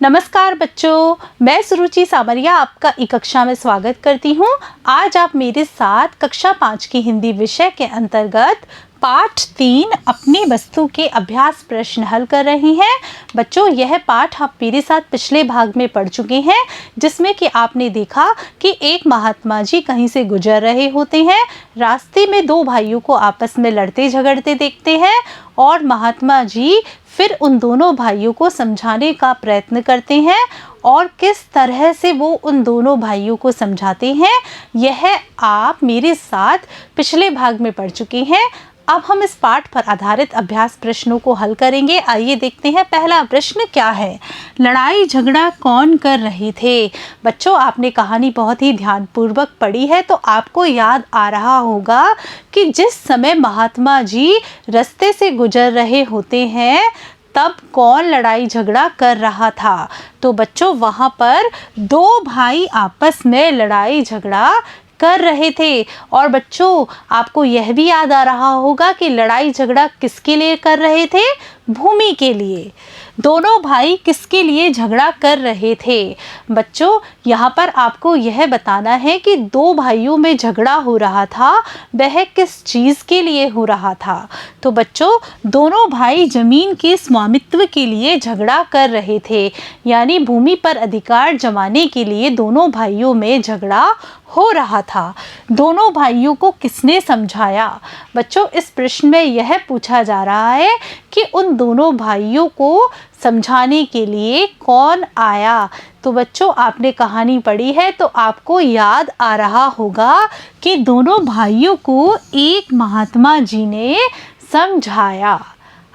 नमस्कार बच्चों, मैं सुरुचि सामरिया आपका ई कक्षा में स्वागत करती हूँ। आज आप मेरे साथ कक्षा 5 की हिंदी विषय के अंतर्गत पाठ 3 अपनी वस्तु के अभ्यास प्रश्न हल कर रही हैं। बच्चों, यह पाठ आप मेरे साथ पिछले भाग में पढ़ चुके हैं, जिसमें कि आपने देखा कि एक महात्मा जी कहीं से गुजर रहे होते हैं। रास्ते में दो भाइयों को आपस में लड़ते झगड़ते देखते हैं और महात्मा जी फिर उन दोनों भाइयों को समझाने का प्रयत्न करते हैं और किस तरह से वो उन दोनों भाइयों को समझाते हैं, यह आप मेरे साथ पिछले भाग में पढ़ चुके हैं। अब हम इस पाठ पर आधारित अभ्यास प्रश्नों को हल करेंगे। आइए देखते हैं पहला प्रश्न क्या है। लड़ाई झगड़ा कौन कर रहे थे? बच्चों, आपने कहानी बहुत ही ध्यानपूर्वक पढ़ी है तो आपको याद आ रहा होगा कि जिस समय महात्मा जी रास्ते से गुजर रहे होते हैं तब कौन लड़ाई झगड़ा कर रहा था। तो बच्चों, वहाँ पर दो भाई आपस में लड़ाई झगड़ा कर रहे थे। और बच्चों, आपको यह भी याद आ रहा होगा कि लड़ाई झगड़ा किसके लिए कर रहे थे? भूमि के लिए। दोनों भाई किसके लिए झगड़ा कर रहे थे? बच्चों, यहाँ पर आपको यह बताना है कि दो भाइयों में झगड़ा हो रहा था, वह किस चीज़ के लिए हो रहा था। तो बच्चों, दोनों भाई जमीन के स्वामित्व के लिए झगड़ा कर रहे थे, यानी भूमि पर अधिकार जमाने के लिए दोनों भाइयों में झगड़ा हो रहा था। दोनों भाइयों को किसने समझाया? बच्चों, इस प्रश्न में यह पूछा जा रहा है कि उन दोनों भाइयों को समझाने के लिए कौन आया। तो बच्चों, आपने कहानी पढ़ी है तो आपको याद आ रहा होगा कि दोनों भाइयों को एक महात्मा जी ने समझाया।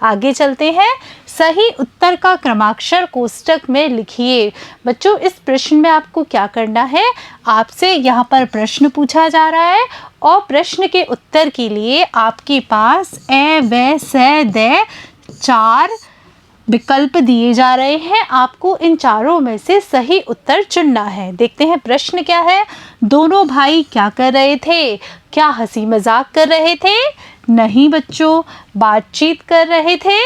आगे चलते हैं। सही उत्तर का क्रमाक्षर कोष्टक में लिखिए। बच्चों, इस प्रश्न में आपको क्या करना है, आपसे यहाँ पर प्रश्न पूछा जा रहा है और प्रश्न के उत्तर के लिए आपके पास ए व स द 4 विकल्प दिए जा रहे हैं। आपको इन चारों में से सही उत्तर चुनना है। देखते हैं प्रश्न क्या है। दोनों भाई क्या कर रहे थे? क्या हंसी मजाक कर रहे थे? नहीं बच्चों। बातचीत कर रहे थे?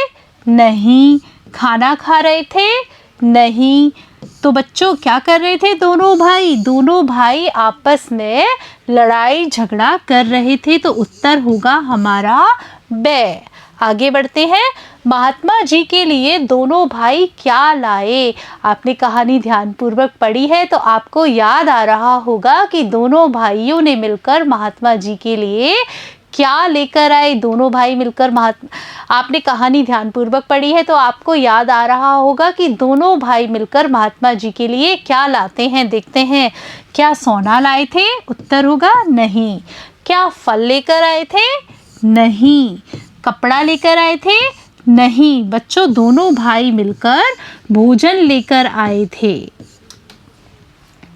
नहीं। खाना खा रहे थे? नहीं। तो बच्चों, क्या कर रहे थे दोनों भाई? दोनों भाई आपस में लड़ाई झगड़ा कर रहे थे। तो उत्तर होगा हमारा ब। आगे बढ़ते हैं। महात्मा जी के लिए दोनों भाई क्या लाए? आपने कहानी ध्यानपूर्वक पढ़ी है तो आपको याद आ रहा होगा कि दोनों भाइयों ने मिलकर महात्मा जी के लिए क्या लेकर आए। दोनों भाई मिलकर आपने कहानी ध्यानपूर्वक पढ़ी है तो आपको याद आ रहा होगा कि दोनों भाई मिलकर महात्मा जी के लिए क्या लाते हैं। देखते हैं। क्या सोना लाए थे? उत्तर होगा नहीं। क्या फल लेकर आए थे? नहीं। कपड़ा लेकर आए थे? नहीं। बच्चों, दोनों भाई मिलकर भोजन लेकर आए थे।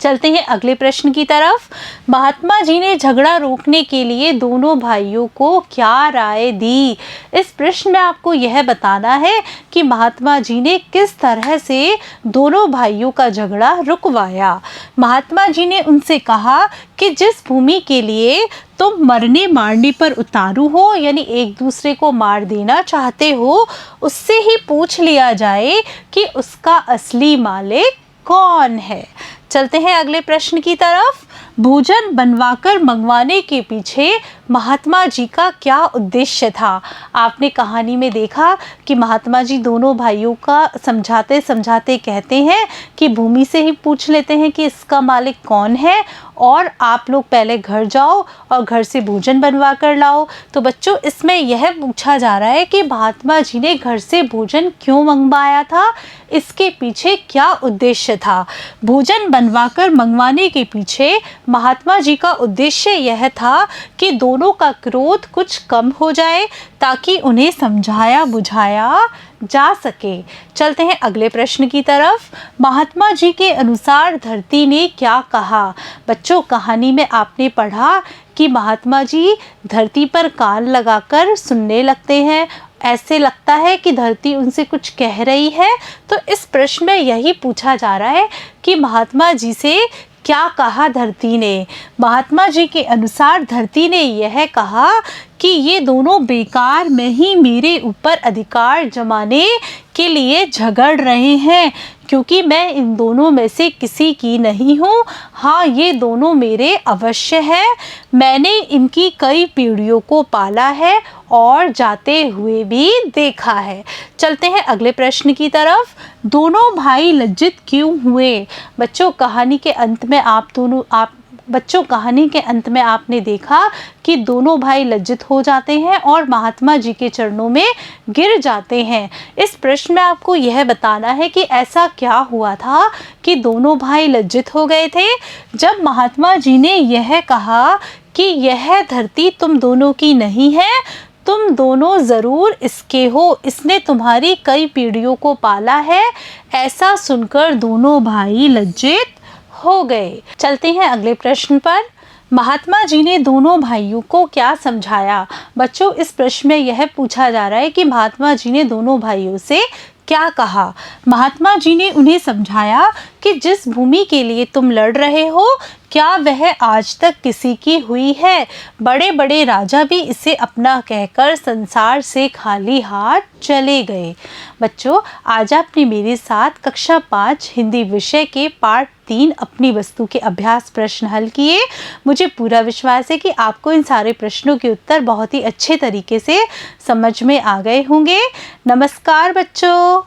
चलते हैं अगले प्रश्न की तरफ। महात्मा जी ने झगड़ा रोकने के लिए दोनों भाइयों को क्या राय दी? इस प्रश्न में आपको यह बताना है कि महात्मा जी ने किस तरह से दोनों भाइयों का झगड़ा रुकवाया। महात्मा जी ने उनसे कहा कि जिस भूमि के लिए तुम मरने मारने पर उतारू हो, यानी एक दूसरे को मार देना चाहते हो, उससे ही पूछ लिया जाए कि उसका असली मालिक कौन है। चलते हैं अगले प्रश्न की तरफ। भोजन बनवाकर मंगवाने के पीछे महात्मा जी का क्या उद्देश्य था? आपने कहानी में देखा कि महात्मा जी दोनों भाइयों का समझाते समझाते कहते हैं कि भूमि से ही पूछ लेते हैं कि इसका मालिक कौन है और आप लोग पहले घर जाओ और घर से भोजन बनवा कर लाओ। तो बच्चों, इसमें यह पूछा जा रहा है कि महात्मा जी ने घर से भोजन क्यों मंगवाया था, इसके पीछे क्या उद्देश्य था। भोजन बनवाकर मंगवाने के पीछे महात्मा जी का उद्देश्य यह था कि दोनों का क्रोध कुछ कम हो जाए ताकि उन्हें समझाया बुझाया जा सके। चलते हैं अगले प्रश्न की तरफ। महात्मा जी के अनुसार धरती ने क्या कहा? बच्चों, कहानी में आपने पढ़ा कि महात्मा जी धरती पर कान लगाकर सुनने लगते हैं। ऐसे लगता है कि धरती उनसे कुछ कह रही है। तो इस प्रश्न में यही पूछा जा रहा है कि महात्मा जी से क्या कहा धरती ने? महात्मा जी के अनुसार धरती ने यह कहा कि ये दोनों बेकार में ही मेरे ऊपर अधिकार जमाने के लिए झगड़ रहे हैं, क्योंकि मैं इन दोनों में से किसी की नहीं हूँ। हाँ, ये दोनों मेरे अवश्य हैं। मैंने इनकी कई पीढ़ियों को पाला है और जाते हुए भी देखा है। चलते हैं अगले प्रश्न की तरफ। दोनों भाई लज्जित क्यों हुए? बच्चों, कहानी के अंत में आपने देखा कि दोनों भाई लज्जित हो जाते हैं और महात्मा जी के चरणों में गिर जाते हैं। इस प्रश्न में आपको यह बताना है कि ऐसा क्या हुआ था कि दोनों भाई लज्जित हो गए थे। जब महात्मा जी ने यह कहा कि यह धरती तुम दोनों की नहीं है, तुम दोनों ज़रूर इसके हो, इसने तुम्हारी कई पीढ़ियों को पाला है, ऐसा सुनकर दोनों भाई लज्जित हो गए। चलते हैं अगले प्रश्न पर। महात्मा जी ने दोनों भाइयों को क्या समझाया? बच्चों, इस प्रश्न में यह पूछा जा रहा है कि महात्मा जी ने दोनों भाइयों से क्या कहा। महात्मा जी ने उन्हें समझाया कि जिस भूमि के लिए तुम लड़ रहे हो, क्या वह आज तक किसी की हुई है? बड़े बड़े राजा भी इसे अपना कहकर संसार से खाली हाथ चले गए। बच्चों, आज आपने मेरे साथ कक्षा 5 हिंदी विषय के पाठ 3 अपनी वस्तु के अभ्यास प्रश्न हल किए। मुझे पूरा विश्वास है कि आपको इन सारे प्रश्नों के उत्तर बहुत ही अच्छे तरीके से समझ में आ गए होंगे। नमस्कार बच्चों।